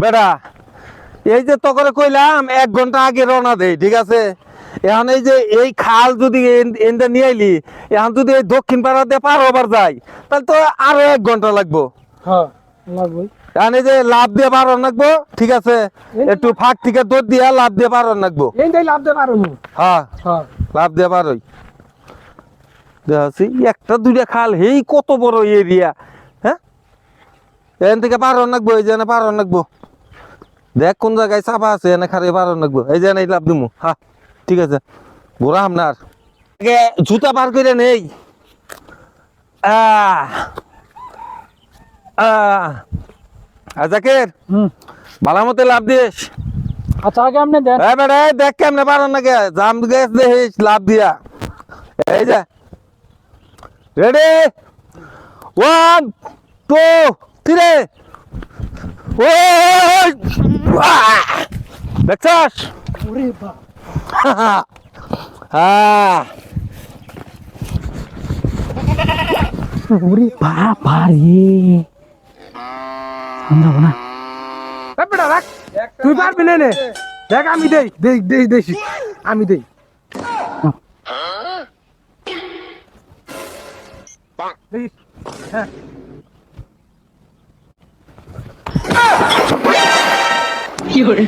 বেটা এই যে তখন কইলাম 1 ঘন্টা আগে রওনা দেই, ঠিক আছে? এখন এই যে এই খাল যদি এনটা নিয়ে আইলি, এখন যদি এই দক্ষিণ পাড়া দিয়ে পার হবার যাই, তাহলে তো আরো 1 ঘন্টা লাগবো। হ্যাঁ লাগবে। এখন এই যে লাভ দিয়ে পার লাগবো, ঠিক আছে? একটু ফাঁক থেকে দৌড় দিয়া লাভ দিয়ে পার লাগবো। এইটাই লাভ দিতে পারো। হ্যাঁ হ্যাঁ লাভ দিয়ে পার হই। দেখছি একটা দুইটা খাল, হেই কত বড় এরিয়া। হ্যাঁ এখান থেকে পার লাগবো, এই যে পার লাগবো। দেখ কোন জায়গায় চাপা আছে, এনে খারে পার লাগবো। এই যে এই লাভ দিমু। হ্যাঁ ঠিক আছে, ঘোরা আপনার আগে জুতা পার করে নেই। জাকের ভালো মতো লাভ দিস। আচ্ছা আগে আপনি দেন। বেড়ে দেখ কেমনে পার নাকি, জাম গেছ দেখিস লাভ দিয়া। এই যে রেডি 1 2 3 ওই দেখছস? ওরে বাপ হ্যাঁ ওরে বাবা রে আমরা না বেটা রাখ তুই পারবি না নে দেখ আমি দেই দেই দেই দেই আমি দেই দেই হ্যাঁ কি হরে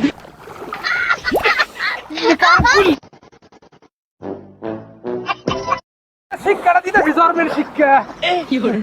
শিক্ষাটা দিতে বিজর্মের শিক্ষা কি হরে